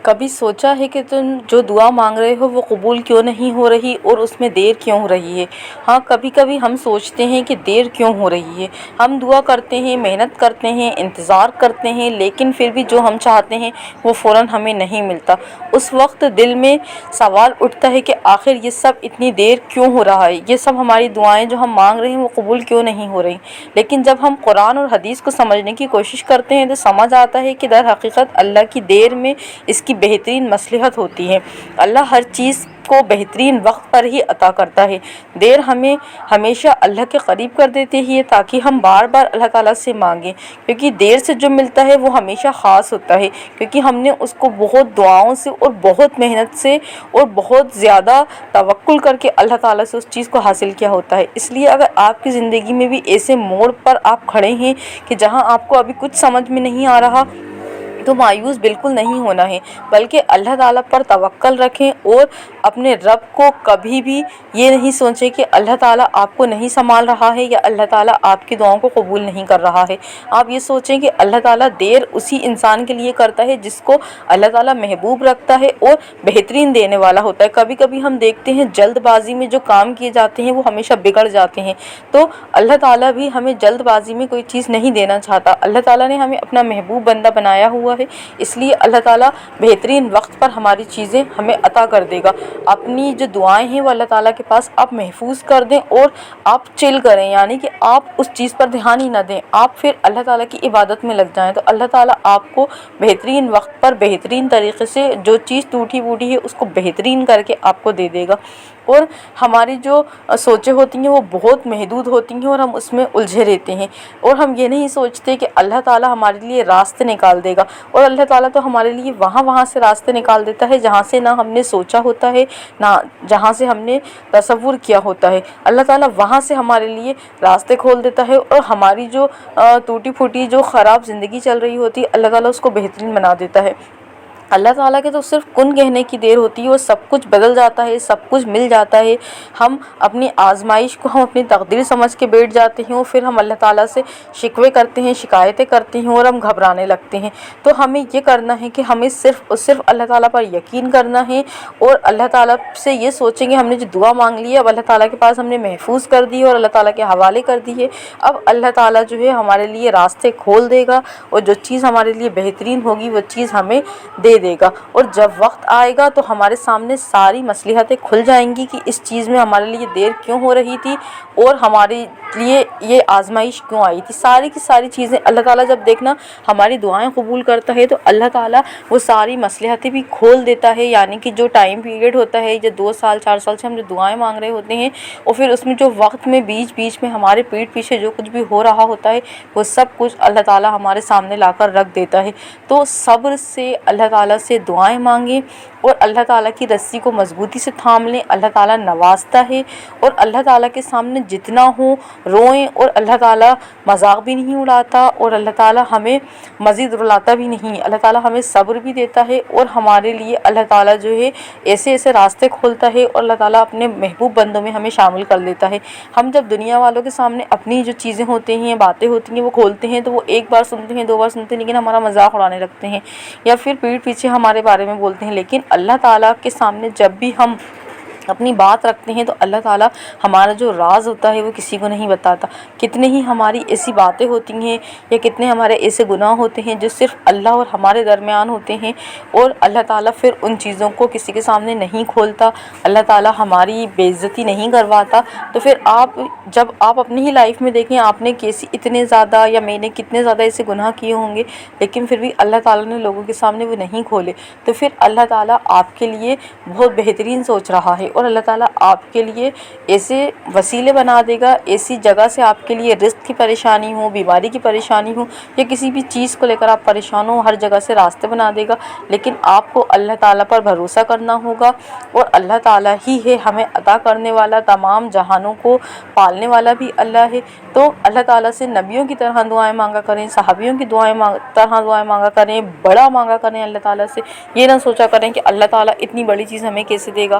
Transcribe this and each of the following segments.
کبھی سوچا ہے کہ تم جو دعا مانگ رہے ہو وہ قبول کیوں نہیں ہو رہی اور اس میں دیر کیوں ہو رہی ہے؟ ہاں، کبھی کبھی ہم سوچتے ہیں کہ دیر کیوں ہو رہی ہے۔ ہم دعا کرتے ہیں، محنت کرتے ہیں، انتظار کرتے ہیں، لیکن پھر بھی جو ہم چاہتے ہیں وہ فوراً ہمیں نہیں ملتا۔ اس وقت دل میں سوال اٹھتا ہے کہ آخر یہ سب اتنی دیر کیوں ہو رہا ہے؟ یہ سب ہماری دعائیں جو ہم مانگ رہے ہیں وہ قبول کیوں نہیں ہو رہی؟ لیکن جب ہم قرآن اور حدیث کو سمجھنے کی کوشش کرتے ہیں تو سمجھ آتا ہے کہ در حقیقت اللہ کی دیر میں اس کی بہترین مصلحت ہوتی ہے۔ اللہ ہر چیز کو بہترین وقت پر ہی عطا کرتا ہے۔ دیر ہمیں ہمیشہ اللہ کے قریب کر دیتی ہے تاکہ ہم بار بار اللہ تعالیٰ سے مانگیں، کیونکہ دیر سے جو ملتا ہے وہ ہمیشہ خاص ہوتا ہے، کیونکہ ہم نے اس کو بہت دعاؤں سے اور بہت محنت سے اور بہت زیادہ توکل کر کے اللہ تعالیٰ سے اس چیز کو حاصل کیا ہوتا ہے۔ اس لیے اگر آپ کی زندگی میں بھی ایسے موڑ پر آپ کھڑے ہیں کہ جہاں آپ کو ابھی کچھ سمجھ میں نہیں آ رہا، تو مایوس بالکل نہیں ہونا ہے، بلکہ اللہ تعالیٰ پر توکل رکھیں اور اپنے رب کو کبھی بھی یہ نہیں سوچیں کہ اللہ تعالیٰ آپ کو نہیں سنبھال رہا ہے یا اللہ تعالیٰ آپ کی دعاؤں کو قبول نہیں کر رہا ہے۔ آپ یہ سوچیں کہ اللہ تعالیٰ دیر اسی انسان کے لیے کرتا ہے جس کو اللہ تعالیٰ محبوب رکھتا ہے اور بہترین دینے والا ہوتا ہے۔ کبھی کبھی ہم دیکھتے ہیں جلد بازی میں جو کام کیے جاتے ہیں وہ ہمیشہ بگڑ جاتے ہیں، تو اللہ تعالیٰ بھی ہمیں جلد بازی میں کوئی چیز نہیں دینا چاہتا۔ اللہ تعالیٰ نے ہمیں اپنا محبوب بندہ بنایا ہوا ہے، اس لیے اللہ تعالیٰ بہترین وقت پر ہماری چیزیں ہمیں عطا کر دے گا۔ اپنی جو دعائیں ہیں وہ اللہ تعالیٰ کے پاس آپ محفوظ کر دیں اور آپ چل کریں، یعنی کہ آپ اس چیز پر دھیان ہی نہ دیں، آپ پھر اللہ تعالیٰ کی عبادت میں لگ جائیں، تو اللہ تعالیٰ آپ کو بہترین وقت پر بہترین طریقے سے جو چیز ٹوٹی پھوٹی ہے اس کو بہترین کر کے آپ کو دے دے گا۔ اور ہماری جو سوچیں ہوتی ہیں وہ بہت محدود ہوتی ہیں اور ہم اس میں الجھے رہتے ہیں، اور ہم یہ نہیں سوچتے کہ اللہ تعالیٰ ہمارے لیے راستے نکال دے گا، اور اللہ تعالیٰ تو ہمارے لیے وہاں سے راستے نکال دیتا ہے جہاں سے نہ ہم نے سوچا ہوتا ہے، نہ جہاں سے ہم نے تصور کیا ہوتا ہے۔ اللہ تعالیٰ وہاں سے ہمارے لیے راستے کھول دیتا ہے، اور ہماری جو ٹوٹی پھوٹی جو خراب زندگی چل رہی ہوتی ہے اللہ تعالیٰ اس کو بہترین بنا دیتا ہے۔ اللہ تعالیٰ کے تو صرف کن کہنے کی دیر ہوتی ہے اور سب کچھ بدل جاتا ہے، سب کچھ مل جاتا ہے۔ ہم اپنی آزمائش کو ہم اپنی تقدیر سمجھ کے بیٹھ جاتے ہیں اور پھر ہم اللہ تعالیٰ سے شکوے کرتے ہیں، شکایتیں کرتے ہیں اور ہم گھبرانے لگتے ہیں۔ تو ہمیں یہ کرنا ہے کہ ہمیں صرف اور صرف اللہ تعالیٰ پر یقین کرنا ہے، اور اللہ تعالیٰ سے یہ سوچیں گے ہم نے جو دعا مانگ لی ہے اب اللہ تعالیٰ کے پاس ہم نے محفوظ کر دی ہے اور اللہ تعالیٰ کے حوالے کر دی ہے، اب اللہ تعالیٰ جو ہے ہمارے لیے راستے کھول دے گا اور جو چیز ہمارے لیے بہترین ہوگی وہ چیز ہمیں دے دے گا۔ اور جب وقت آئے گا تو ہمارے سامنے ساری مصلحتیں کھل جائیں گی کہ اس چیز میں ہمارے لیے دیر کیوں ہو رہی تھی اور ہمارے لیے یہ آزمائش کیوں آئی تھی۔ ساری کی ساری چیزیں اللہ تعالیٰ جب دیکھنا ہماری دعائیں قبول کرتا ہے تو اللہ تعالیٰ وہ ساری مصلحتیں بھی کھول دیتا ہے، یعنی کہ جو ٹائم پیریڈ ہوتا ہے جو 2 سال 4 سال سے ہم جو دعائیں مانگ رہے ہوتے ہیں، اور پھر اس میں جو وقت میں بیچ میں ہمارے پیٹھ پیچھے جو کچھ بھی ہو رہا ہوتا ہے وہ سب کچھ اللہ تعالیٰ ہمارے سامنے لا کر رکھ دیتا ہے۔ تو صبر سے اللہ تعالیٰ سے دعائیں مانگیں اور اللہ تعالیٰ کی رسی کو مضبوطی سے تھام لیں۔ اللہ تعالیٰ نوازتا ہے، اور اللہ تعالیٰ کے سامنے جتنا ہو روئیں، اور اللہ تعالیٰ مذاق بھی نہیں اڑاتا اور اللہ تعالیٰ ہمیں مزید رلاتا بھی نہیں۔ اللہ تعالیٰ ہمیں صبر بھی دیتا ہے اور ہمارے لیے اللہ تعالیٰ جو ہے ایسے ایسے راستے کھولتا ہے، اور اللہ تعالیٰ اپنے محبوب بندوں میں ہمیں شامل کر لیتا ہے۔ ہم جب دنیا والوں کے سامنے اپنی جو چیزیں ہوتی ہیں، باتیں ہوتی ہیں وہ کھولتے ہیں تو وہ ایک بار سنتے ہیں، 2 بار سنتے ہیں، لیکن ہمارا مذاق اڑانے لگتے ہیں یا پھر پیٹھ پیچھے ہمارے بارے میں بولتے ہیں۔ لیکن اللہ تعالیٰ کے سامنے جب بھی ہم اپنی بات رکھتے ہیں تو اللہ تعالیٰ ہمارا جو راز ہوتا ہے وہ کسی کو نہیں بتاتا۔ کتنے ہی ہماری ایسی باتیں ہوتی ہیں یا کتنے ہمارے ایسے گناہ ہوتے ہیں جو صرف اللہ اور ہمارے درمیان ہوتے ہیں، اور اللہ تعالیٰ پھر ان چیزوں کو کسی کے سامنے نہیں کھولتا، اللہ تعالیٰ ہماری بے عزتی نہیں کرواتا۔ تو پھر جب آپ اپنی ہی لائف میں دیکھیں آپ نے اتنے زیادہ یا میں نے کتنے زیادہ ایسے گناہ کیے ہوں گے، لیکن پھر بھی اللہ تعالیٰ نے لوگوں کے سامنے وہ نہیں کھولے، تو پھر اللہ تعالیٰ آپ کے لیے بہت بہترین سوچ رہا ہے، اور اللہ تعالیٰ آپ کے لیے ایسے وسیلے بنا دے گا، ایسی جگہ سے آپ کے لیے رزق کی پریشانی ہو، بیماری کی پریشانی ہو یا کسی بھی چیز کو لے کر آپ پریشان ہو، ہر جگہ سے راستے بنا دے گا، لیکن آپ کو اللہ تعالیٰ پر بھروسہ کرنا ہوگا، اور اللہ تعالیٰ ہی ہے ہمیں عطا کرنے والا، تمام جہانوں کو پالنے والا بھی اللہ ہے۔ تو اللہ تعالیٰ سے نبیوں کی طرح دعائیں مانگا کریں، صحابیوں کی طرح دعائیں مانگا کریں، بڑا مانگا کریں اللہ تعالیٰ سے۔ یہ نہ سوچا کریں کہ اللہ تعالیٰ اتنی بڑی چیز ہمیں کیسے دے گا۔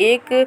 1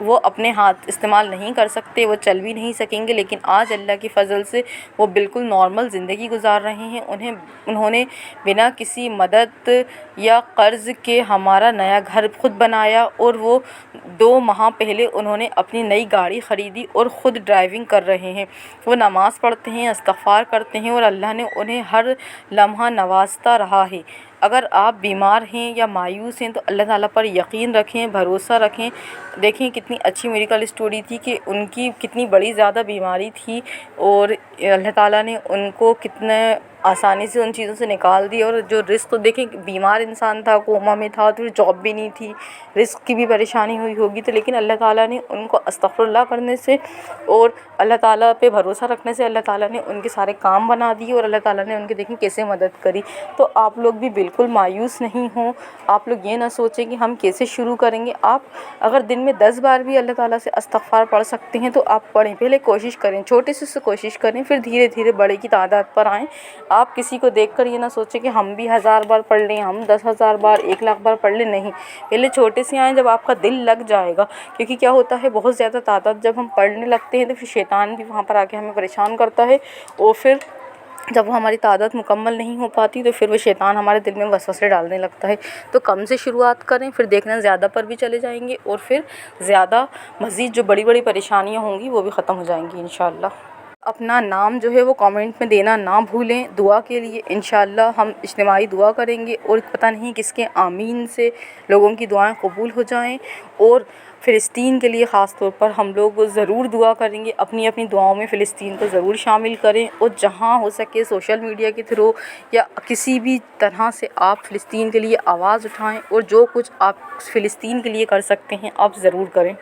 وہ اپنے ہاتھ استعمال نہیں کر سکتے، وہ چل بھی نہیں سکیں گے، لیکن آج اللہ کے فضل سے وہ بالکل نارمل زندگی گزار رہے ہیں۔ انہوں نے بنا کسی مدد یا قرض کے ہمارا نیا گھر خود بنایا، اور وہ 2 ماہ پہلے انہوں نے اپنی نئی گاڑی خریدی اور خود ڈرائیونگ کر رہے ہیں۔ وہ نماز پڑھتے ہیں، استغفار کرتے ہیں، اور اللہ نے انہیں ہر لمحہ نوازتا رہا ہے۔ اگر آپ بیمار ہیں یا مایوس ہیں تو اللہ تعالیٰ پر یقین رکھیں، بھروسہ رکھیں۔ دیکھیں کتنی اچھی میڈیکل اسٹوری تھی کہ ان کی کتنی بڑی زیادہ بیماری تھی، اور اللہ تعالیٰ نے ان کو کتنے آسانی سے ان چیزوں سے نکال دی۔ اور جو رزق، دیکھیں بیمار انسان تھا، کوما میں تھا، تو جاب بھی نہیں تھی، رزق کی بھی پریشانی ہوئی ہوگی، تو لیکن اللہ تعالیٰ نے ان کو استغفر اللہ کرنے سے اور اللہ تعالیٰ پہ بھروسہ رکھنے سے اللہ تعالیٰ نے ان کے سارے کام بنا دیے، اور اللہ تعالیٰ نے ان کے دیکھیں کیسے مدد کری۔ تو آپ لوگ بھی بالکل مایوس نہیں ہوں، آپ لوگ یہ نہ سوچیں کہ ہم کیسے شروع کریں گے۔ آپ اگر دن میں 10 بار بھی اللہ تعالیٰ سے استغفار پڑھ سکتے ہیں تو آپ پڑھیں، پہلے کوشش کریں، چھوٹے سے کوشش کریں، پھر دھیرے دھیرے بڑے کی تعداد پر آئیں۔ آپ کسی کو دیکھ کر یہ نہ سوچیں کہ ہم بھی 1000 بار پڑھ لیں، ہم 10,000 بار، 1,00,000 بار پڑھ لیں، نہیں، پہلے چھوٹے سے آئیں، جب آپ کا دل لگ جائے گا، کیونکہ کیا ہوتا ہے بہت زیادہ تعداد جب ہم پڑھنے لگتے ہیں تو پھر شیطان بھی وہاں پر آ کے ہمیں پریشان کرتا ہے، اور پھر جب وہ ہماری تعداد مکمل نہیں ہو پاتی تو پھر وہ شیطان ہمارے دل میں وسوسے ڈالنے لگتا ہے۔ تو کم سے شروعات کریں، پھر دیکھنا زیادہ پر بھی چلے جائیں گے، اور پھر زیادہ مزید جو بڑی بڑی پریشانیاں ہوں گی وہ بھی ختم ہو جائیں گی انشاءاللہ۔ اپنا نام جو ہے وہ کامنٹ میں دینا نہ بھولیں دعا کے لیے۔ انشاءاللہ ہم اجتماعی دعا کریں گے، اور پتہ نہیں کس کے آمین سے لوگوں کی دعائیں قبول ہو جائیں، اور فلسطین کے لیے خاص طور پر ہم لوگ ضرور دعا کریں گے، اپنی اپنی دعاؤں میں فلسطین کو ضرور شامل کریں، اور جہاں ہو سکے سوشل میڈیا کے تھرو یا کسی بھی طرح سے آپ فلسطین کے لیے آواز اٹھائیں، اور جو کچھ آپ فلسطین کے لیے کر سکتے ہیں آپ ضرور کریں۔